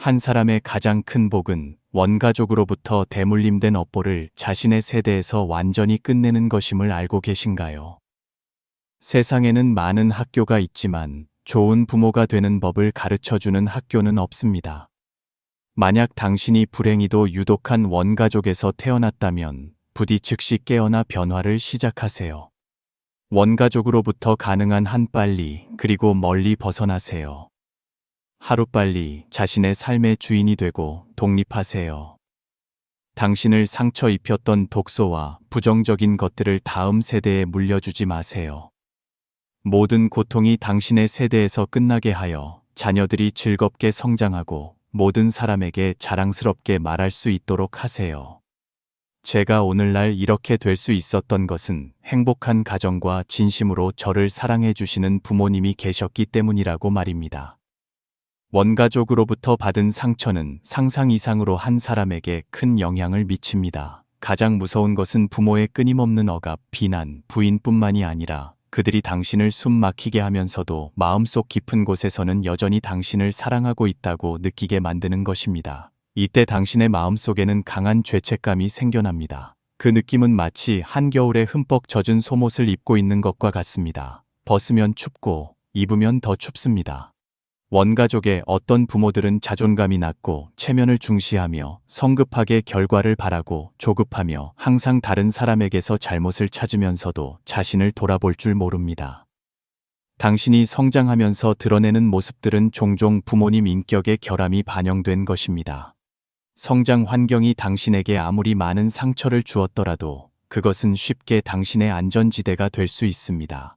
한 사람의 가장 큰 복은 원가족으로부터 대물림된 업보를 자신의 세대에서 완전히 끝내는 것임을 알고 계신가요? 세상에는 많은 학교가 있지만 좋은 부모가 되는 법을 가르쳐주는 학교는 없습니다. 만약 당신이 불행히도 유독한 원가족에서 태어났다면 부디 즉시 깨어나 변화를 시작하세요. 원가족으로부터 가능한 한 빨리 그리고 멀리 벗어나세요. 하루빨리 자신의 삶의 주인이 되고 독립하세요. 당신을 상처 입혔던 독소와 부정적인 것들을 다음 세대에 물려주지 마세요. 모든 고통이 당신의 세대에서 끝나게 하여 자녀들이 즐겁게 성장하고 모든 사람에게 자랑스럽게 말할 수 있도록 하세요. 제가 오늘날 이렇게 될 수 있었던 것은 행복한 가정과 진심으로 저를 사랑해 주시는 부모님이 계셨기 때문이라고 말입니다. 원가족으로부터 받은 상처는 상상 이상으로 한 사람에게 큰 영향을 미칩니다. 가장 무서운 것은 부모의 끊임없는 억압, 비난, 부인뿐만이 아니라 그들이 당신을 숨 막히게 하면서도 마음속 깊은 곳에서는 여전히 당신을 사랑하고 있다고 느끼게 만드는 것입니다. 이때 당신의 마음속에는 강한 죄책감이 생겨납니다. 그 느낌은 마치 한겨울에 흠뻑 젖은 속옷을 입고 있는 것과 같습니다. 벗으면 춥고 입으면 더 춥습니다. 원가족의 어떤 부모들은 자존감이 낮고 체면을 중시하며 성급하게 결과를 바라고 조급하며 항상 다른 사람에게서 잘못을 찾으면서도 자신을 돌아볼 줄 모릅니다. 당신이 성장하면서 드러내는 모습들은 종종 부모님 인격의 결함이 반영된 것입니다. 성장 환경이 당신에게 아무리 많은 상처를 주었더라도 그것은 쉽게 당신의 안전지대가 될 수 있습니다.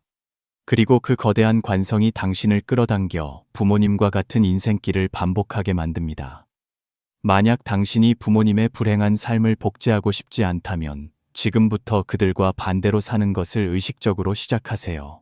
그리고 그 거대한 관성이 당신을 끌어당겨 부모님과 같은 인생길을 반복하게 만듭니다. 만약 당신이 부모님의 불행한 삶을 복제하고 싶지 않다면 지금부터 그들과 반대로 사는 것을 의식적으로 시작하세요.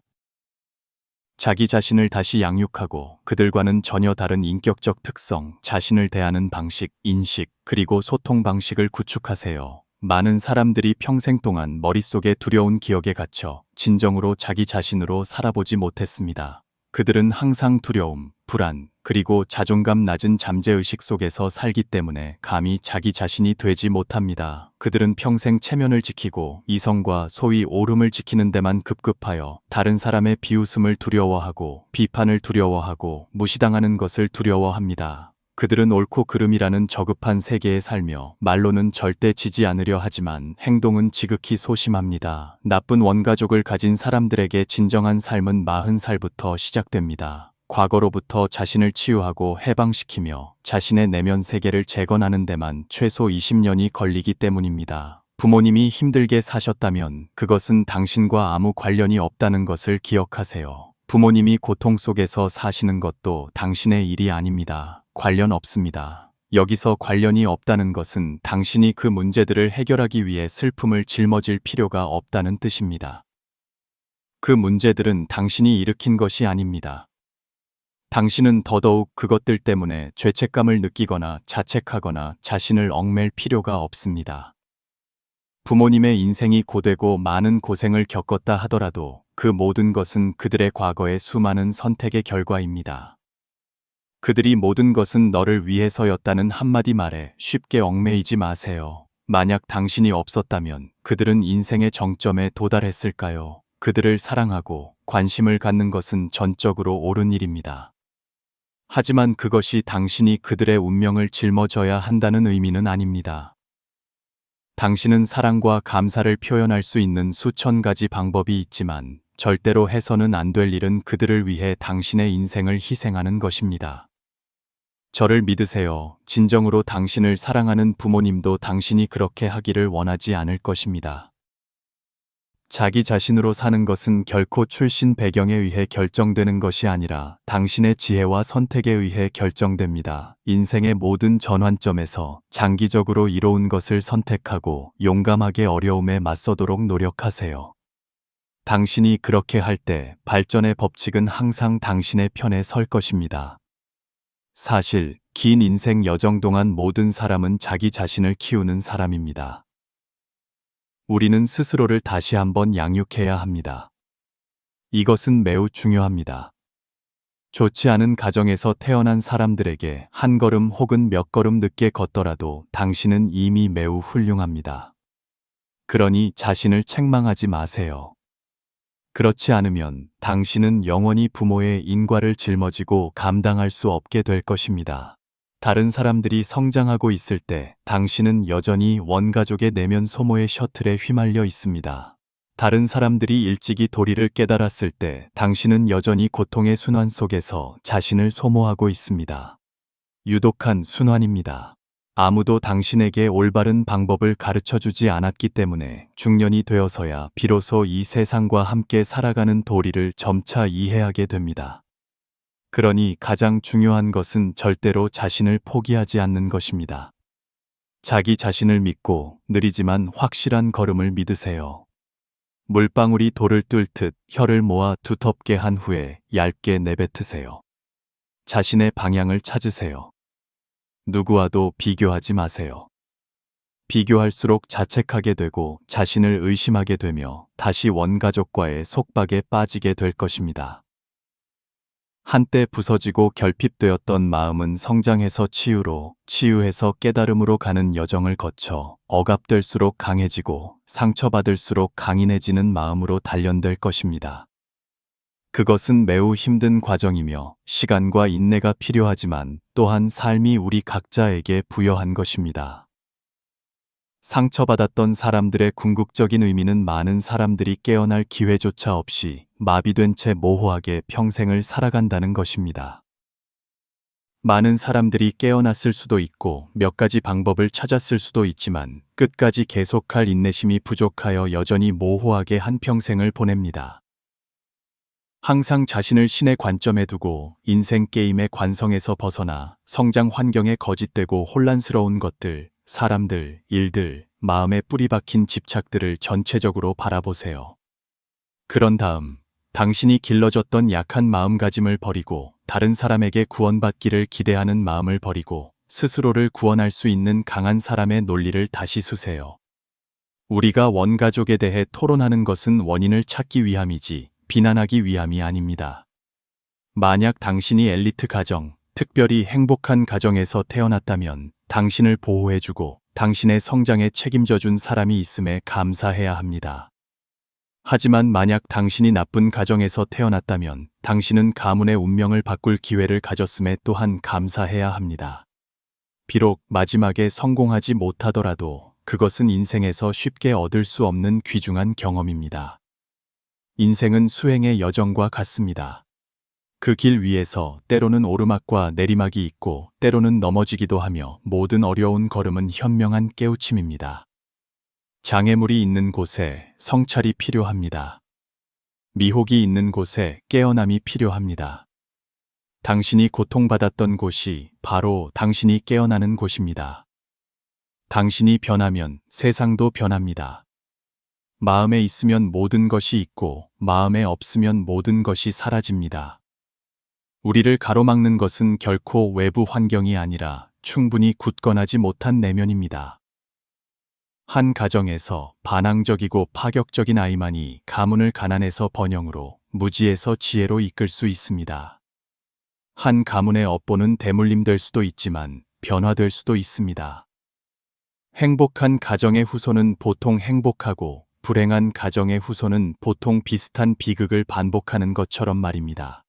자기 자신을 다시 양육하고 그들과는 전혀 다른 인격적 특성, 자신을 대하는 방식, 인식, 그리고 소통 방식을 구축하세요. 많은 사람들이 평생 동안 머릿속에 두려운 기억에 갇혀 진정으로 자기 자신으로 살아보지 못했습니다. 그들은 항상 두려움, 불안, 그리고 자존감 낮은 잠재의식 속에서 살기 때문에 감히 자기 자신이 되지 못합니다. 그들은 평생 체면을 지키고 이성과 소위 옳음을 지키는 데만 급급하여 다른 사람의 비웃음을 두려워하고 비판을 두려워하고 무시당하는 것을 두려워합니다. 그들은 옳고 그름이라는 저급한 세계에 살며 말로는 절대 지지 않으려 하지만 행동은 지극히 소심합니다. 나쁜 원가족을 가진 사람들에게 진정한 삶은 40살부터 시작됩니다. 과거로부터 자신을 치유하고 해방시키며 자신의 내면 세계를 재건하는 데만 최소 20년이 걸리기 때문입니다. 부모님이 힘들게 사셨다면 그것은 당신과 아무 관련이 없다는 것을 기억하세요. 부모님이 고통 속에서 사시는 것도 당신의 일이 아닙니다. 관련 없습니다. 여기서 관련이 없다는 것은 당신이 그 문제들을 해결하기 위해 슬픔을 짊어질 필요가 없다는 뜻입니다. 그 문제들은 당신이 일으킨 것이 아닙니다. 당신은 더더욱 그것들 때문에 죄책감을 느끼거나 자책하거나 자신을 얽맬 필요가 없습니다. 부모님의 인생이 고되고 많은 고생을 겪었다 하더라도 그 모든 것은 그들의 과거의 수많은 선택의 결과입니다. 그들이 모든 것은 너를 위해서였다는 한마디 말에 쉽게 얽매이지 마세요. 만약 당신이 없었다면 그들은 인생의 정점에 도달했을까요? 그들을 사랑하고 관심을 갖는 것은 전적으로 옳은 일입니다. 하지만 그것이 당신이 그들의 운명을 짊어져야 한다는 의미는 아닙니다. 당신은 사랑과 감사를 표현할 수 있는 수천 가지 방법이 있지만 절대로 해서는 안 될 일은 그들을 위해 당신의 인생을 희생하는 것입니다. 저를 믿으세요. 진정으로 당신을 사랑하는 부모님도 당신이 그렇게 하기를 원하지 않을 것입니다. 자기 자신으로 사는 것은 결코 출신 배경에 의해 결정되는 것이 아니라 당신의 지혜와 선택에 의해 결정됩니다. 인생의 모든 전환점에서 장기적으로 이로운 것을 선택하고 용감하게 어려움에 맞서도록 노력하세요. 당신이 그렇게 할 때 발전의 법칙은 항상 당신의 편에 설 것입니다. 사실 긴 인생 여정 동안 모든 사람은 자기 자신을 키우는 사람입니다. 우리는 스스로를 다시 한번 양육해야 합니다. 이것은 매우 중요합니다. 좋지 않은 가정에서 태어난 사람들에게 한 걸음 혹은 몇 걸음 늦게 걷더라도 당신은 이미 매우 훌륭합니다. 그러니 자신을 책망하지 마세요. 그렇지 않으면 당신은 영원히 부모의 인과를 짊어지고 감당할 수 없게 될 것입니다. 다른 사람들이 성장하고 있을 때 당신은 여전히 원가족의 내면 소모의 셔틀에 휘말려 있습니다. 다른 사람들이 일찍이 도리를 깨달았을 때 당신은 여전히 고통의 순환 속에서 자신을 소모하고 있습니다. 유독한 순환입니다. 아무도 당신에게 올바른 방법을 가르쳐 주지 않았기 때문에 중년이 되어서야 비로소 이 세상과 함께 살아가는 도리를 점차 이해하게 됩니다. 그러니 가장 중요한 것은 절대로 자신을 포기하지 않는 것입니다. 자기 자신을 믿고 느리지만 확실한 걸음을 믿으세요. 물방울이 돌을 뚫듯 혀를 모아 두텁게 한 후에 얇게 내뱉으세요. 자신의 방향을 찾으세요. 누구와도 비교하지 마세요. 비교할수록 자책하게 되고 자신을 의심하게 되며 다시 원가족과의 속박에 빠지게 될 것입니다. 한때 부서지고 결핍되었던 마음은 성장해서 치유로, 치유해서 깨달음으로 가는 여정을 거쳐 억압될수록 강해지고 상처받을수록 강인해지는 마음으로 단련될 것입니다. 그것은 매우 힘든 과정이며 시간과 인내가 필요하지만 또한 삶이 우리 각자에게 부여한 것입니다. 상처받았던 사람들의 궁극적인 의미는 많은 사람들이 깨어날 기회조차 없이 마비된 채 모호하게 평생을 살아간다는 것입니다. 많은 사람들이 깨어났을 수도 있고 몇 가지 방법을 찾았을 수도 있지만 끝까지 계속할 인내심이 부족하여 여전히 모호하게 한평생을 보냅니다. 항상 자신을 신의 관점에 두고 인생 게임의 관성에서 벗어나 성장 환경에 거짓되고 혼란스러운 것들, 사람들, 일들, 마음에 뿌리 박힌 집착들을 전체적으로 바라보세요. 그런 다음 당신이 길러졌던 약한 마음가짐을 버리고 다른 사람에게 구원받기를 기대하는 마음을 버리고 스스로를 구원할 수 있는 강한 사람의 논리를 다시 수세요. 우리가 원가족에 대해 토론하는 것은 원인을 찾기 위함이지 비난하기 위함이 아닙니다. 만약 당신이 엘리트 가정, 특별히 행복한 가정에서 태어났다면 당신을 보호해주고 당신의 성장에 책임져준 사람이 있음에 감사해야 합니다. 하지만 만약 당신이 나쁜 가정에서 태어났다면 당신은 가문의 운명을 바꿀 기회를 가졌음에 또한 감사해야 합니다. 비록 마지막에 성공하지 못하더라도 그것은 인생에서 쉽게 얻을 수 없는 귀중한 경험입니다. 인생은 수행의 여정과 같습니다. 그 길 위에서 때로는 오르막과 내리막이 있고 때로는 넘어지기도 하며 모든 어려운 걸음은 현명한 깨우침입니다. 장애물이 있는 곳에 성찰이 필요합니다. 미혹이 있는 곳에 깨어남이 필요합니다. 당신이 고통받았던 곳이 바로 당신이 깨어나는 곳입니다. 당신이 변하면 세상도 변합니다. 마음에 있으면 모든 것이 있고 마음에 없으면 모든 것이 사라집니다. 우리를 가로막는 것은 결코 외부 환경이 아니라 충분히 굳건하지 못한 내면입니다. 한 가정에서 반항적이고 파격적인 아이만이 가문을 가난에서 번영으로, 무지에서 지혜로 이끌 수 있습니다. 한 가문의 업보는 대물림될 수도 있지만 변화될 수도 있습니다. 행복한 가정의 후손은 보통 행복하고 불행한 가정의 후손은 보통 비슷한 비극을 반복하는 것처럼 말입니다.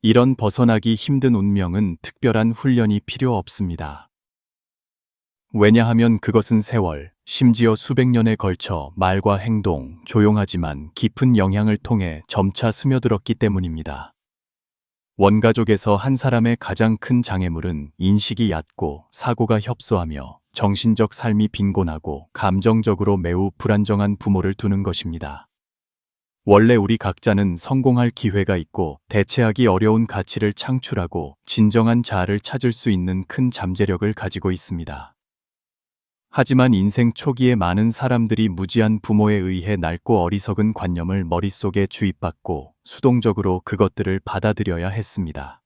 이런 벗어나기 힘든 운명은 특별한 훈련이 필요 없습니다. 왜냐하면 그것은 세월, 심지어 수백 년에 걸쳐 말과 행동, 조용하지만 깊은 영향을 통해 점차 스며들었기 때문입니다. 원가족에서 한 사람의 가장 큰 장애물은 인식이 얕고 사고가 협소하며 정신적 삶이 빈곤하고 감정적으로 매우 불안정한 부모를 두는 것입니다. 원래 우리 각자는 성공할 기회가 있고 대체하기 어려운 가치를 창출하고 진정한 자아를 찾을 수 있는 큰 잠재력을 가지고 있습니다. 하지만 인생 초기에 많은 사람들이 무지한 부모에 의해 낡고 어리석은 관념을 머릿속에 주입받고 수동적으로 그것들을 받아들여야 했습니다.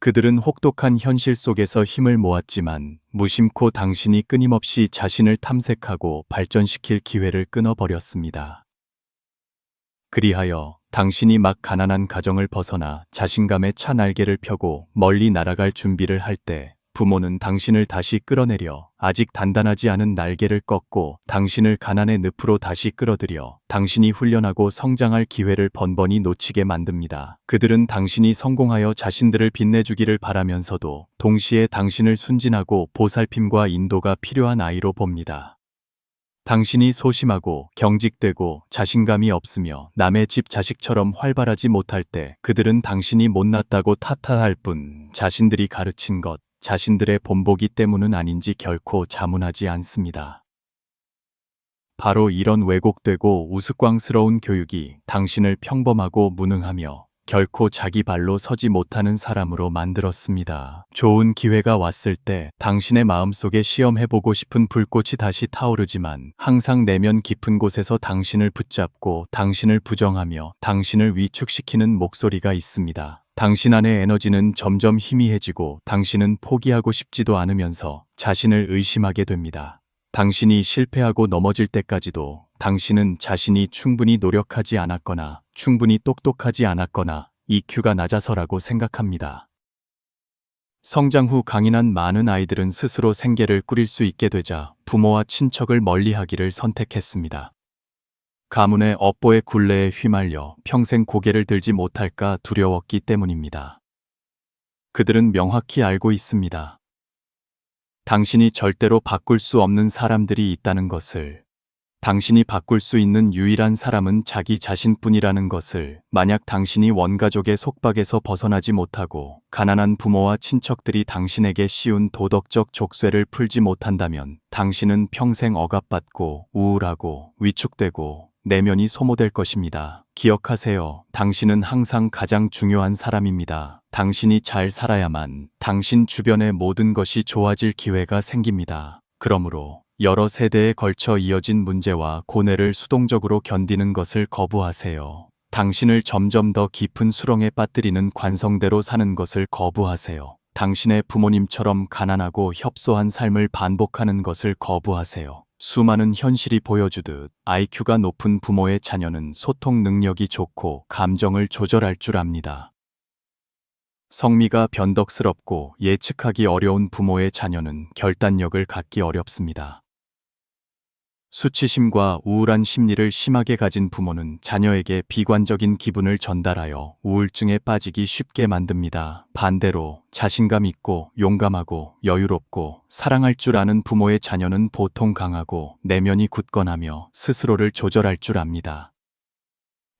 그들은 혹독한 현실 속에서 힘을 모았지만 무심코 당신이 끊임없이 자신을 탐색하고 발전시킬 기회를 끊어버렸습니다. 그리하여 당신이 막 가난한 가정을 벗어나 자신감에 차 날개를 펴고 멀리 날아갈 준비를 할 때 부모는 당신을 다시 끌어내려 아직 단단하지 않은 날개를 꺾고 당신을 가난의 늪으로 다시 끌어들여 당신이 훈련하고 성장할 기회를 번번이 놓치게 만듭니다. 그들은 당신이 성공하여 자신들을 빛내주기를 바라면서도 동시에 당신을 순진하고 보살핌과 인도가 필요한 아이로 봅니다. 당신이 소심하고 경직되고 자신감이 없으며 남의 집 자식처럼 활발하지 못할 때 그들은 당신이 못났다고 탓할 뿐 자신들이 가르친 것, 자신들의 본보기 때문은 아닌지 결코 자문하지 않습니다. 바로 이런 왜곡되고 우스꽝스러운 교육이 당신을 평범하고 무능하며 결코 자기 발로 서지 못하는 사람으로 만들었습니다. 좋은 기회가 왔을 때 당신의 마음속에 시험해보고 싶은 불꽃이 다시 타오르지만 항상 내면 깊은 곳에서 당신을 붙잡고 당신을 부정하며 당신을 위축시키는 목소리가 있습니다. 당신 안의 에너지는 점점 희미해지고 당신은 포기하고 싶지도 않으면서 자신을 의심하게 됩니다. 당신이 실패하고 넘어질 때까지도 당신은 자신이 충분히 노력하지 않았거나 충분히 똑똑하지 않았거나 EQ가 낮아서라고 생각합니다. 성장 후 강인한 많은 아이들은 스스로 생계를 꾸릴 수 있게 되자 부모와 친척을 멀리하기를 선택했습니다. 가문의 업보의 굴레에 휘말려 평생 고개를 들지 못할까 두려웠기 때문입니다. 그들은 명확히 알고 있습니다. 당신이 절대로 바꿀 수 없는 사람들이 있다는 것을, 당신이 바꿀 수 있는 유일한 사람은 자기 자신뿐이라는 것을, 만약 당신이 원가족의 속박에서 벗어나지 못하고 가난한 부모와 친척들이 당신에게 씌운 도덕적 족쇄를 풀지 못한다면 당신은 평생 억압받고 우울하고 위축되고 내면이 소모될 것입니다. 기억하세요. 당신은 항상 가장 중요한 사람입니다. 당신이 잘 살아야만 당신 주변의 모든 것이 좋아질 기회가 생깁니다. 그러므로 여러 세대에 걸쳐 이어진 문제와 고뇌를 수동적으로 견디는 것을 거부하세요. 당신을 점점 더 깊은 수렁에 빠뜨리는 관성대로 사는 것을 거부하세요. 당신의 부모님처럼 가난하고 협소한 삶을 반복하는 것을 거부하세요. 수많은 현실이 보여주듯 IQ가 높은 부모의 자녀는 소통 능력이 좋고 감정을 조절할 줄 압니다. 성미가 변덕스럽고 예측하기 어려운 부모의 자녀는 결단력을 갖기 어렵습니다. 수치심과 우울한 심리를 심하게 가진 부모는 자녀에게 비관적인 기분을 전달하여 우울증에 빠지기 쉽게 만듭니다. 반대로 자신감 있고 용감하고 여유롭고 사랑할 줄 아는 부모의 자녀는 보통 강하고 내면이 굳건하며 스스로를 조절할 줄 압니다.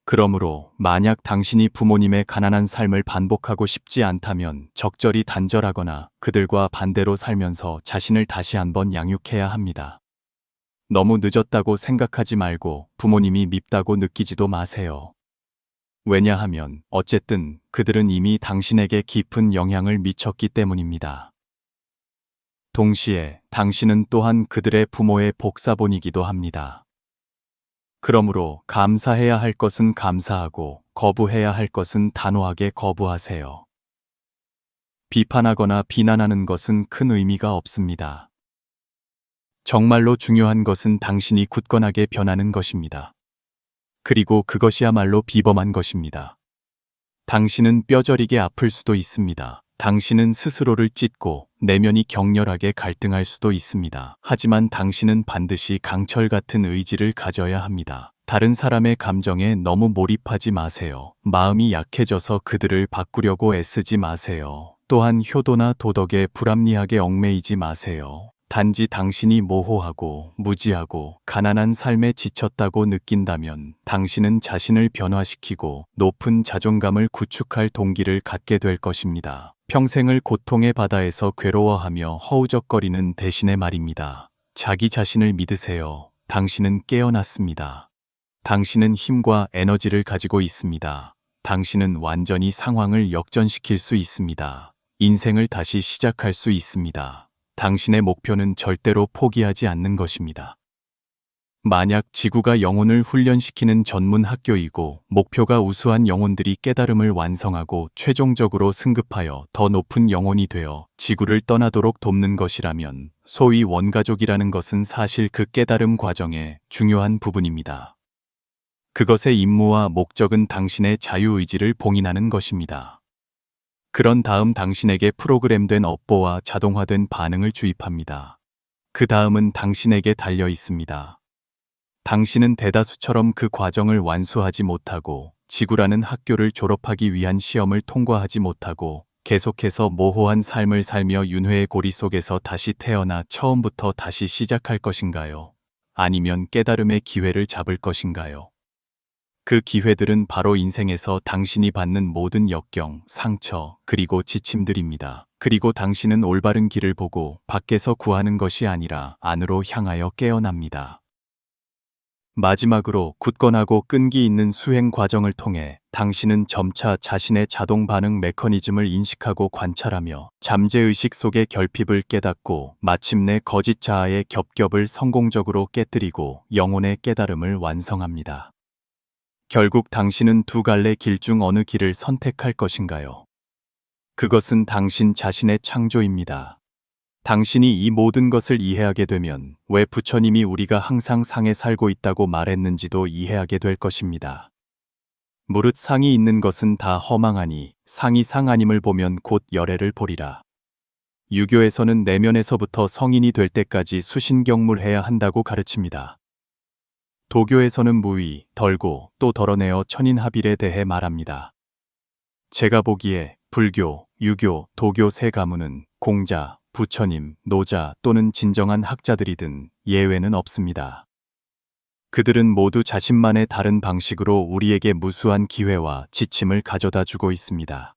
그러므로 만약 당신이 부모님의 가난한 삶을 반복하고 싶지 않다면 적절히 단절하거나 그들과 반대로 살면서 자신을 다시 한번 양육해야 합니다. 너무 늦었다고 생각하지 말고 부모님이 밉다고 느끼지도 마세요. 왜냐하면 어쨌든 그들은 이미 당신에게 깊은 영향을 미쳤기 때문입니다. 동시에 당신은 또한 그들의 부모의 복사본이기도 합니다. 그러므로 감사해야 할 것은 감사하고 거부해야 할 것은 단호하게 거부하세요. 비판하거나 비난하는 것은 큰 의미가 없습니다. 정말로 중요한 것은 당신이 굳건하게 변하는 것입니다. 그리고 그것이야말로 비범한 것입니다. 당신은 뼈저리게 아플 수도 있습니다. 당신은 스스로를 찢고 내면이 격렬하게 갈등할 수도 있습니다. 하지만 당신은 반드시 강철 같은 의지를 가져야 합니다. 다른 사람의 감정에 너무 몰입하지 마세요. 마음이 약해져서 그들을 바꾸려고 애쓰지 마세요. 또한 효도나 도덕에 불합리하게 얽매이지 마세요. 단지 당신이 모호하고 무지하고 가난한 삶에 지쳤다고 느낀다면 당신은 자신을 변화시키고 높은 자존감을 구축할 동기를 갖게 될 것입니다. 평생을 고통의 바다에서 괴로워하며 허우적거리는 대신에 말입니다. 자기 자신을 믿으세요. 당신은 깨어났습니다. 당신은 힘과 에너지를 가지고 있습니다. 당신은 완전히 상황을 역전시킬 수 있습니다. 인생을 다시 시작할 수 있습니다. 당신의 목표는 절대로 포기하지 않는 것입니다. 만약 지구가 영혼을 훈련시키는 전문 학교이고 목표가 우수한 영혼들이 깨달음을 완성하고 최종적으로 승급하여 더 높은 영혼이 되어 지구를 떠나도록 돕는 것이라면 소위 원가족이라는 것은 사실 그 깨달음 과정의 중요한 부분입니다. 그것의 임무와 목적은 당신의 자유의지를 봉인하는 것입니다. 그런 다음 당신에게 프로그램된 업보와 자동화된 반응을 주입합니다. 그 다음은 당신에게 달려 있습니다. 당신은 대다수처럼 그 과정을 완수하지 못하고 지구라는 학교를 졸업하기 위한 시험을 통과하지 못하고 계속해서 모호한 삶을 살며 윤회의 고리 속에서 다시 태어나 처음부터 다시 시작할 것인가요? 아니면 깨달음의 기회를 잡을 것인가요? 그 기회들은 바로 인생에서 당신이 받는 모든 역경, 상처, 그리고 지침들입니다. 그리고 당신은 올바른 길을 보고 밖에서 구하는 것이 아니라 안으로 향하여 깨어납니다. 마지막으로 굳건하고 끈기 있는 수행 과정을 통해 당신은 점차 자신의 자동 반응 메커니즘을 인식하고 관찰하며 잠재의식 속의 결핍을 깨닫고 마침내 거짓 자아의 겹겹을 성공적으로 깨뜨리고 영혼의 깨달음을 완성합니다. 결국 당신은 두 갈래 길 중 어느 길을 선택할 것인가요? 그것은 당신 자신의 창조입니다. 당신이 이 모든 것을 이해하게 되면 왜 부처님이 우리가 항상 상에 살고 있다고 말했는지도 이해하게 될 것입니다. 무릇 상이 있는 것은 다 허망하니 상이 상 아님을 보면 곧 열애를 보리라. 유교에서는 내면에서부터 성인이 될 때까지 수신경물해야 한다고 가르칩니다. 도교에서는 무의, 덜고 또 덜어내어 천인합일에 대해 말합니다. 제가 보기에 불교, 유교, 도교 세 가문은 공자, 부처님, 노자 또는 진정한 학자들이든 예외는 없습니다. 그들은 모두 자신만의 다른 방식으로 우리에게 무수한 기회와 지침을 가져다 주고 있습니다.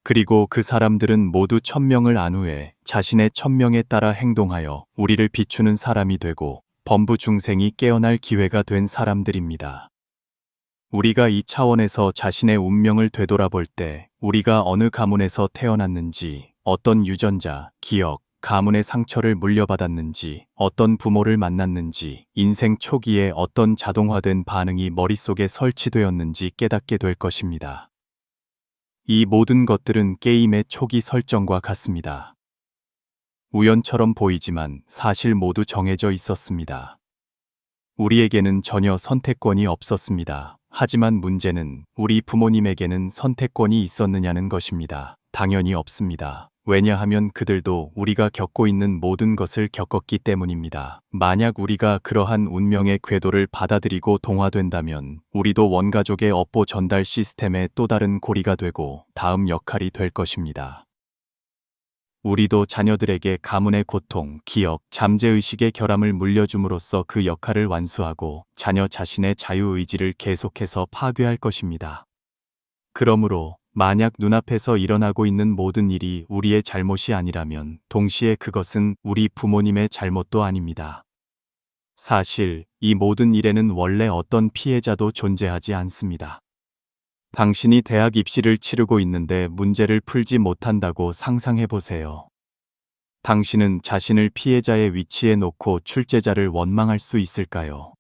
그리고 그 사람들은 모두 천명을 안 후에 자신의 천명에 따라 행동하여 우리를 비추는 사람이 되고 범부 중생이 깨어날 기회가 된 사람들입니다. 우리가 이 차원에서 자신의 운명을 되돌아볼 때 우리가 어느 가문에서 태어났는지, 어떤 유전자, 기억, 가문의 상처를 물려받았는지, 어떤 부모를 만났는지, 인생 초기에 어떤 자동화된 반응이 머릿속에 설치되었는지 깨닫게 될 것입니다. 이 모든 것들은 게임의 초기 설정과 같습니다. 우연처럼 보이지만 사실 모두 정해져 있었습니다. 우리에게는 전혀 선택권이 없었습니다. 하지만 문제는 우리 부모님에게는 선택권이 있었느냐는 것입니다. 당연히 없습니다. 왜냐하면 그들도 우리가 겪고 있는 모든 것을 겪었기 때문입니다. 만약 우리가 그러한 운명의 궤도를 받아들이고 동화된다면 우리도 원가족의 업보 전달 시스템의 또 다른 고리가 되고 다음 역할이 될 것입니다. 우리도 자녀들에게 가문의 고통, 기억, 잠재의식의 결함을 물려줌으로써 그 역할을 완수하고 자녀 자신의 자유의지를 계속해서 파괴할 것입니다. 그러므로 만약 눈앞에서 일어나고 있는 모든 일이 우리의 잘못이 아니라면 동시에 그것은 우리 부모님의 잘못도 아닙니다. 사실 이 모든 일에는 원래 어떤 피해자도 존재하지 않습니다. 당신이 대학 입시를 치르고 있는데 문제를 풀지 못한다고 상상해 보세요. 당신은 자신을 피해자의 위치에 놓고 출제자를 원망할 수 있을까요?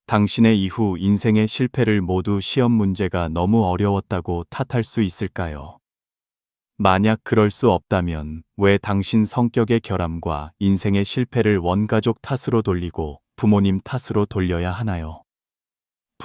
당신의 이후 인생의 실패를 모두 시험 문제가 너무 어려웠다고 탓할 수 있을까요? 만약 그럴 수 없다면 왜 당신 성격의 결함과 인생의 실패를 원가족 탓으로 돌리고 부모님 탓으로 돌려야 하나요?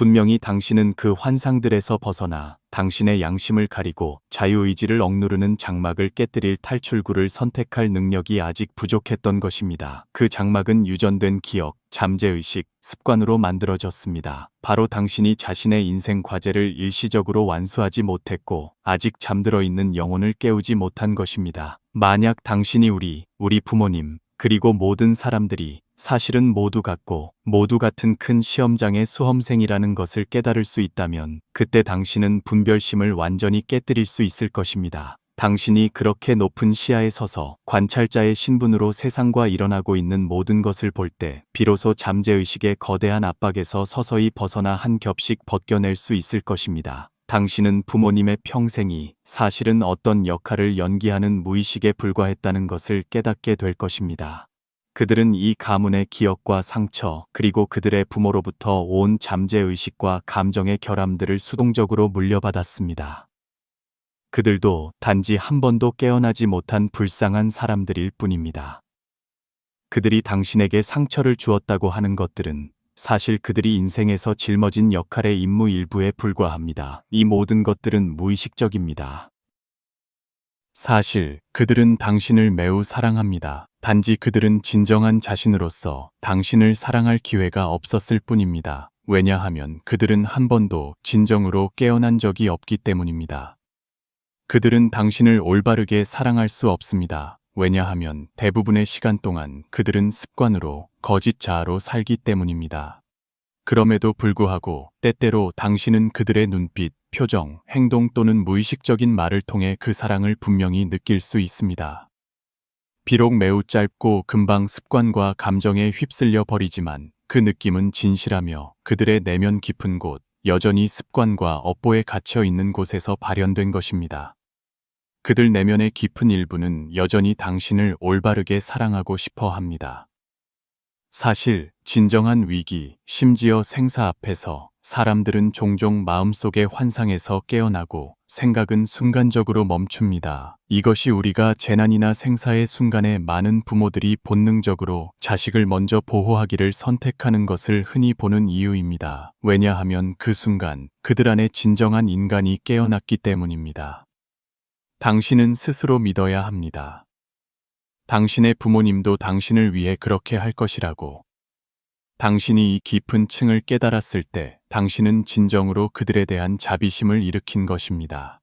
분명히 당신은 그 환상들에서 벗어나 당신의 양심을 가리고 자유의지를 억누르는 장막을 깨뜨릴 탈출구를 선택할 능력이 아직 부족했던 것입니다. 그 장막은 유전된 기억, 잠재의식, 습관으로 만들어졌습니다. 바로 당신이 자신의 인생 과제를 일시적으로 완수하지 못했고 아직 잠들어 있는 영혼을 깨우지 못한 것입니다. 만약 당신이 우리 부모님, 그리고 모든 사람들이 사실은 모두 같고 모두 같은 큰 시험장의 수험생이라는 것을 깨달을 수 있다면 그때 당신은 분별심을 완전히 깨뜨릴 수 있을 것입니다. 당신이 그렇게 높은 시야에 서서 관찰자의 신분으로 세상과 일어나고 있는 모든 것을 볼 때 비로소 잠재의식의 거대한 압박에서 서서히 벗어나 한 겹씩 벗겨낼 수 있을 것입니다. 당신은 부모님의 평생이 사실은 어떤 역할을 연기하는 무의식에 불과했다는 것을 깨닫게 될 것입니다. 그들은 이 가문의 기억과 상처, 그리고 그들의 부모로부터 온 잠재의식과 감정의 결함들을 수동적으로 물려받았습니다. 그들도 단지 한 번도 깨어나지 못한 불쌍한 사람들일 뿐입니다. 그들이 당신에게 상처를 주었다고 하는 것들은 사실 그들이 인생에서 짊어진 역할의 임무 일부에 불과합니다. 이 모든 것들은 무의식적입니다. 사실 그들은 당신을 매우 사랑합니다. 단지 그들은 진정한 자신으로서 당신을 사랑할 기회가 없었을 뿐입니다. 왜냐하면 그들은 한 번도 진정으로 깨어난 적이 없기 때문입니다. 그들은 당신을 올바르게 사랑할 수 없습니다. 왜냐하면 대부분의 시간 동안 그들은 습관으로 거짓 자아로 살기 때문입니다. 그럼에도 불구하고 때때로 당신은 그들의 눈빛, 표정, 행동 또는 무의식적인 말을 통해 그 사랑을 분명히 느낄 수 있습니다. 비록 매우 짧고 금방 습관과 감정에 휩쓸려 버리지만 그 느낌은 진실하며 그들의 내면 깊은 곳, 여전히 습관과 업보에 갇혀 있는 곳에서 발현된 것입니다. 그들 내면의 깊은 일부는 여전히 당신을 올바르게 사랑하고 싶어 합니다. 사실 진정한 위기, 심지어 생사 앞에서 사람들은 종종 마음속의 환상에서 깨어나고 생각은 순간적으로 멈춥니다. 이것이 우리가 재난이나 생사의 순간에 많은 부모들이 본능적으로 자식을 먼저 보호하기를 선택하는 것을 흔히 보는 이유입니다. 왜냐하면 그 순간 그들 안에 진정한 인간이 깨어났기 때문입니다. 당신은 스스로 믿어야 합니다. 당신의 부모님도 당신을 위해 그렇게 할 것이라고. 당신이 이 깊은 층을 깨달았을 때 당신은 진정으로 그들에 대한 자비심을 일으킨 것입니다.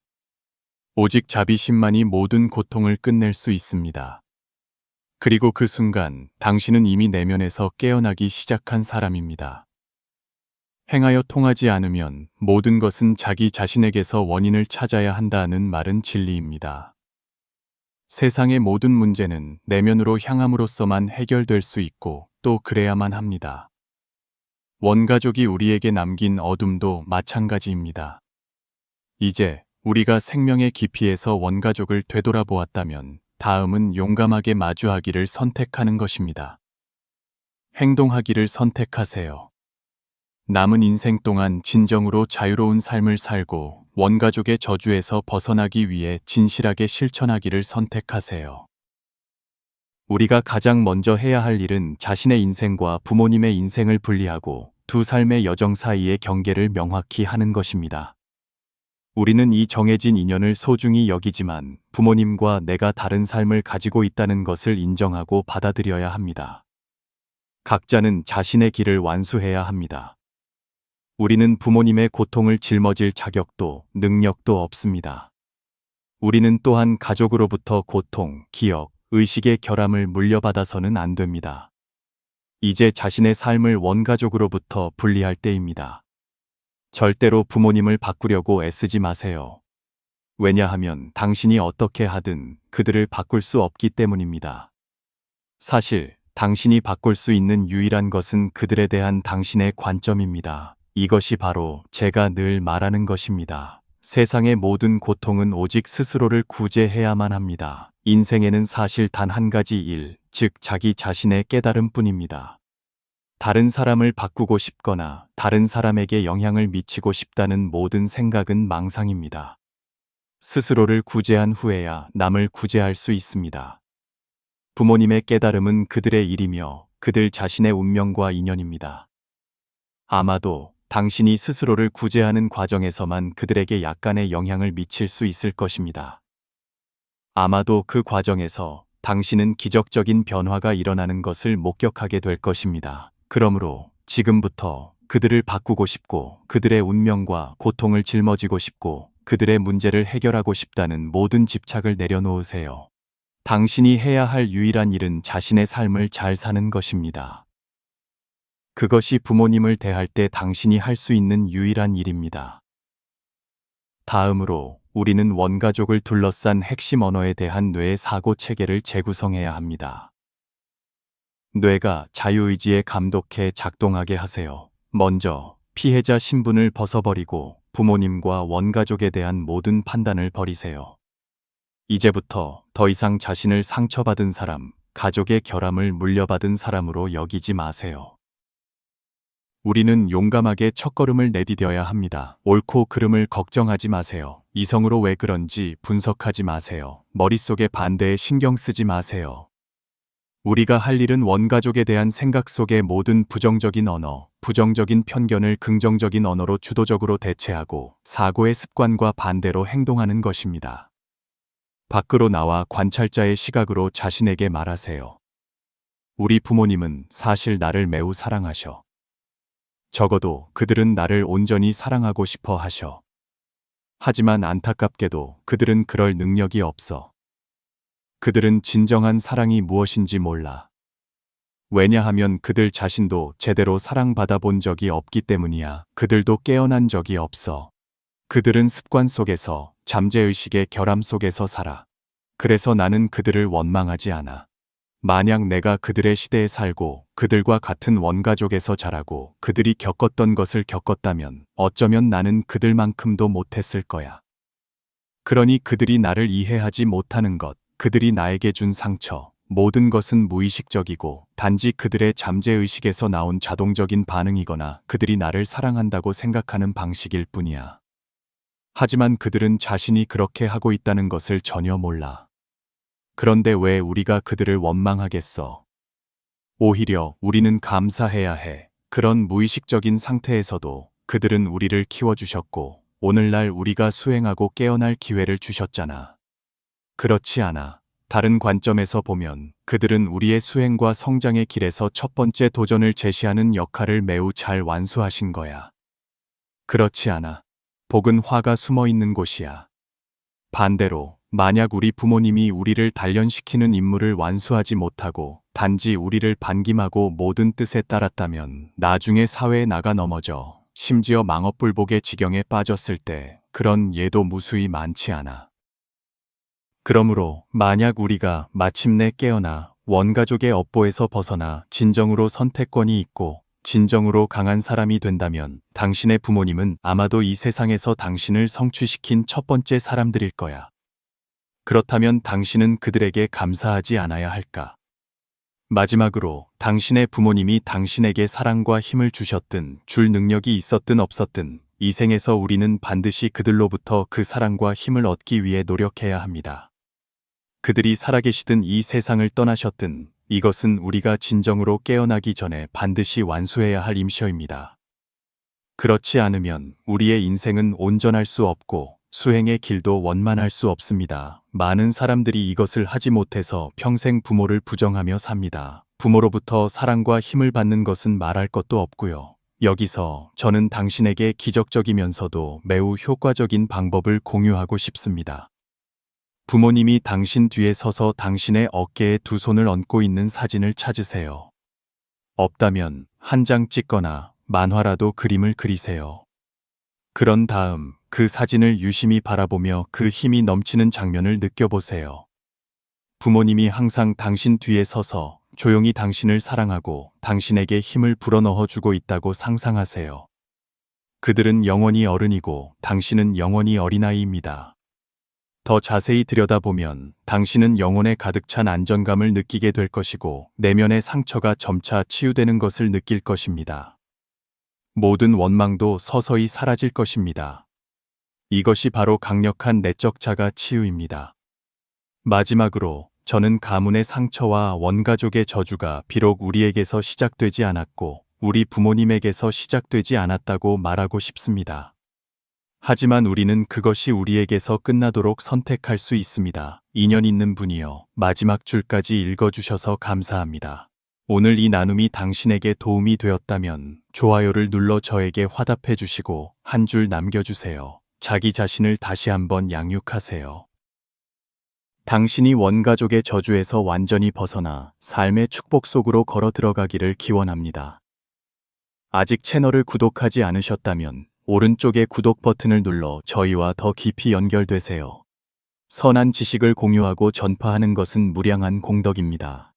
오직 자비심만이 모든 고통을 끝낼 수 있습니다. 그리고 그 순간 당신은 이미 내면에서 깨어나기 시작한 사람입니다. 행하여 통하지 않으면 모든 것은 자기 자신에게서 원인을 찾아야 한다는 말은 진리입니다. 세상의 모든 문제는 내면으로 향함으로써만 해결될 수 있고 또 그래야만 합니다. 원가족이 우리에게 남긴 어둠도 마찬가지입니다. 이제 우리가 생명의 깊이에서 원가족을 되돌아보았다면 다음은 용감하게 마주하기를 선택하는 것입니다. 행동하기를 선택하세요. 남은 인생 동안 진정으로 자유로운 삶을 살고 원가족의 저주에서 벗어나기 위해 진실하게 실천하기를 선택하세요. 우리가 가장 먼저 해야 할 일은 자신의 인생과 부모님의 인생을 분리하고 두 삶의 여정 사이의 경계를 명확히 하는 것입니다. 우리는 이 정해진 인연을 소중히 여기지만 부모님과 내가 다른 삶을 가지고 있다는 것을 인정하고 받아들여야 합니다. 각자는 자신의 길을 완수해야 합니다. 우리는 부모님의 고통을 짊어질 자격도 능력도 없습니다. 우리는 또한 가족으로부터 고통, 기억, 의식의 결함을 물려받아서는 안 됩니다. 이제 자신의 삶을 원가족으로부터 분리할 때입니다. 절대로 부모님을 바꾸려고 애쓰지 마세요. 왜냐하면 당신이 어떻게 하든 그들을 바꿀 수 없기 때문입니다. 사실 당신이 바꿀 수 있는 유일한 것은 그들에 대한 당신의 관점입니다. 이것이 바로 제가 늘 말하는 것입니다. 세상의 모든 고통은 오직 스스로를 구제해야만 합니다. 인생에는 사실 단 한 가지 일, 즉 자기 자신의 깨달음뿐입니다. 다른 사람을 바꾸고 싶거나 다른 사람에게 영향을 미치고 싶다는 모든 생각은 망상입니다. 스스로를 구제한 후에야 남을 구제할 수 있습니다. 부모님의 깨달음은 그들의 일이며 그들 자신의 운명과 인연입니다. 아마도 당신이 스스로를 구제하는 과정에서만 그들에게 약간의 영향을 미칠 수 있을 것입니다. 아마도 그 과정에서 당신은 기적적인 변화가 일어나는 것을 목격하게 될 것입니다. 그러므로 지금부터 그들을 바꾸고 싶고 그들의 운명과 고통을 짊어지고 싶고 그들의 문제를 해결하고 싶다는 모든 집착을 내려놓으세요. 당신이 해야 할 유일한 일은 자신의 삶을 잘 사는 것입니다. 그것이 부모님을 대할 때 당신이 할 수 있는 유일한 일입니다. 다음으로 우리는 원가족을 둘러싼 핵심 언어에 대한 뇌의 사고 체계를 재구성해야 합니다. 뇌가 자유의지에 감독해 작동하게 하세요. 먼저 피해자 신분을 벗어버리고 부모님과 원가족에 대한 모든 판단을 버리세요. 이제부터 더 이상 자신을 상처받은 사람, 가족의 결함을 물려받은 사람으로 여기지 마세요. 우리는 용감하게 첫걸음을 내디뎌야 합니다. 옳고 그름을 걱정하지 마세요. 이성으로 왜 그런지 분석하지 마세요. 머릿속에 반대에 신경 쓰지 마세요. 우리가 할 일은 원가족에 대한 생각 속의 모든 부정적인 언어, 부정적인 편견을 긍정적인 언어로 주도적으로 대체하고 사고의 습관과 반대로 행동하는 것입니다. 밖으로 나와 관찰자의 시각으로 자신에게 말하세요. 우리 부모님은 사실 나를 매우 사랑하셔. 적어도 그들은 나를 온전히 사랑하고 싶어 하셔. 하지만 안타깝게도 그들은 그럴 능력이 없어. 그들은 진정한 사랑이 무엇인지 몰라. 왜냐하면 그들 자신도 제대로 사랑받아 본 적이 없기 때문이야. 그들도 깨어난 적이 없어. 그들은 습관 속에서, 잠재의식의 결함 속에서 살아. 그래서 나는 그들을 원망하지 않아. 만약 내가 그들의 시대에 살고 그들과 같은 원가족에서 자라고 그들이 겪었던 것을 겪었다면 어쩌면 나는 그들만큼도 못했을 거야. 그러니 그들이 나를 이해하지 못하는 것, 그들이 나에게 준 상처, 모든 것은 무의식적이고 단지 그들의 잠재의식에서 나온 자동적인 반응이거나 그들이 나를 사랑한다고 생각하는 방식일 뿐이야. 하지만 그들은 자신이 그렇게 하고 있다는 것을 전혀 몰라. 그런데 왜 우리가 그들을 원망하겠어? 오히려 우리는 감사해야 해. 그런 무의식적인 상태에서도 그들은 우리를 키워주셨고, 오늘날 우리가 수행하고 깨어날 기회를 주셨잖아. 그렇지 않아. 다른 관점에서 보면 그들은 우리의 수행과 성장의 길에서 첫 번째 도전을 제시하는 역할을 매우 잘 완수하신 거야. 그렇지 않아. 복은 화가 숨어 있는 곳이야. 반대로, 만약 우리 부모님이 우리를 단련시키는 임무를 완수하지 못하고 단지 우리를 반김하고 모든 뜻에 따랐다면 나중에 사회에 나가 넘어져 심지어 망업불복의 지경에 빠졌을 때 그런 예도 무수히 많지 않아. 그러므로 만약 우리가 마침내 깨어나 원가족의 업보에서 벗어나 진정으로 선택권이 있고 진정으로 강한 사람이 된다면 당신의 부모님은 아마도 이 세상에서 당신을 성취시킨 첫 번째 사람들일 거야. 그렇다면 당신은 그들에게 감사하지 않아야 할까? 마지막으로 당신의 부모님이 당신에게 사랑과 힘을 주셨든 줄 능력이 있었든 없었든 이 생에서 우리는 반드시 그들로부터 그 사랑과 힘을 얻기 위해 노력해야 합니다. 그들이 살아계시든 이 세상을 떠나셨든 이것은 우리가 진정으로 깨어나기 전에 반드시 완수해야 할 임셔입니다. 그렇지 않으면 우리의 인생은 온전할 수 없고 수행의 길도 원만할 수 없습니다. 많은 사람들이 이것을 하지 못해서 평생 부모를 부정하며 삽니다. 부모로부터 사랑과 힘을 받는 것은 말할 것도 없고요. 여기서 저는 당신에게 기적적이면서도 매우 효과적인 방법을 공유하고 싶습니다. 부모님이 당신 뒤에 서서 당신의 어깨에 두 손을 얹고 있는 사진을 찾으세요. 없다면 한 장 찍거나 만화라도 그림을 그리세요. 그런 다음 그 사진을 유심히 바라보며 그 힘이 넘치는 장면을 느껴보세요. 부모님이 항상 당신 뒤에 서서 조용히 당신을 사랑하고 당신에게 힘을 불어넣어 주고 있다고 상상하세요. 그들은 영원히 어른이고 당신은 영원히 어린아이입니다. 더 자세히 들여다보면 당신은 영혼에 가득 찬 안정감을 느끼게 될 것이고 내면의 상처가 점차 치유되는 것을 느낄 것입니다. 모든 원망도 서서히 사라질 것입니다. 이것이 바로 강력한 내적 자가 치유입니다. 마지막으로 저는 가문의 상처와 원가족의 저주가 비록 우리에게서 시작되지 않았고 우리 부모님에게서 시작되지 않았다고 말하고 싶습니다. 하지만 우리는 그것이 우리에게서 끝나도록 선택할 수 있습니다. 인연 있는 분이여, 마지막 줄까지 읽어주셔서 감사합니다. 오늘 이 나눔이 당신에게 도움이 되었다면 좋아요를 눌러 저에게 화답해 주시고 한 줄 남겨주세요. 자기 자신을 다시 한번 양육하세요. 당신이 원가족의 저주에서 완전히 벗어나 삶의 축복 속으로 걸어 들어가기를 기원합니다. 아직 채널을 구독하지 않으셨다면 오른쪽의 구독 버튼을 눌러 저희와 더 깊이 연결되세요. 선한 지식을 공유하고 전파하는 것은 무량한 공덕입니다.